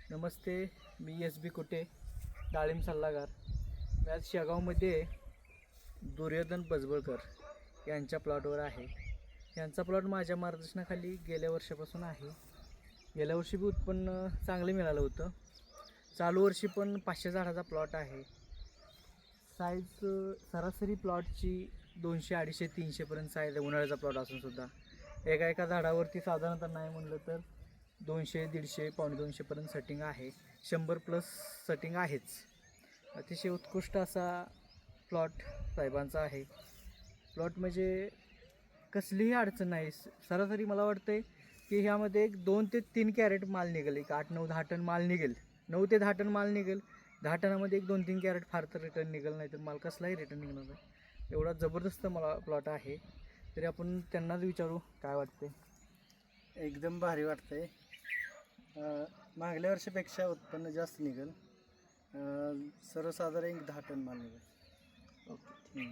नमस्ते, मी SB कुटे, डाळिंब सल्लागार. मी आज शेगावमध्ये दुर्योधन बजबळकर यांच्या प्लॉटवर आहे. यांचा प्लॉट माझ्या मार्गदर्शनाखाली गेल्या वर्षापासून आहे. गेल्या वर्षी बी उत्पन्न चांगले मिळालं होतं. चालू वर्षी पण 500 झाडाचा प्लॉट आहे. साईज सरासरी प्लॉटची 200, 250, 300पर्यंत साईज आहे. उन्हाळ्याचा प्लॉट असून सुद्धा एका झाडावरती साधारणतः नाही म्हणलं तर 200, 150, 250पर्यंत सेटिंग आहे. 100+ सेटिंग आहेच. अतिशय उत्कृष्ट असा प्लॉट साहेबांचा आहे. प्लॉट म्हणजे कसलीही अडचण नाही. सरासरी मला वाटतं की ह्यामध्ये एक 2 ते 3 कॅरेट माल निघेल. एक 8, 9, 10 टन माल निघेल. 9 ते 10 टन माल निघेल. 10 टनामध्ये एक 2-3 कॅरेट फार तर रिटर्न निघेल, नाही तर माल कसलाही रिटर्न निघणार नाही. एवढा जबरदस्त मला प्लॉट आहे. तरी आपण त्यांनाच विचारू काय वाटते. एकदम भारी वाटतंय. मागल्या वर्षीपेक्षा उत्पन्न जास्त निघेल. सर्वसाधारण एक 10 टन माल निघेल. ओके.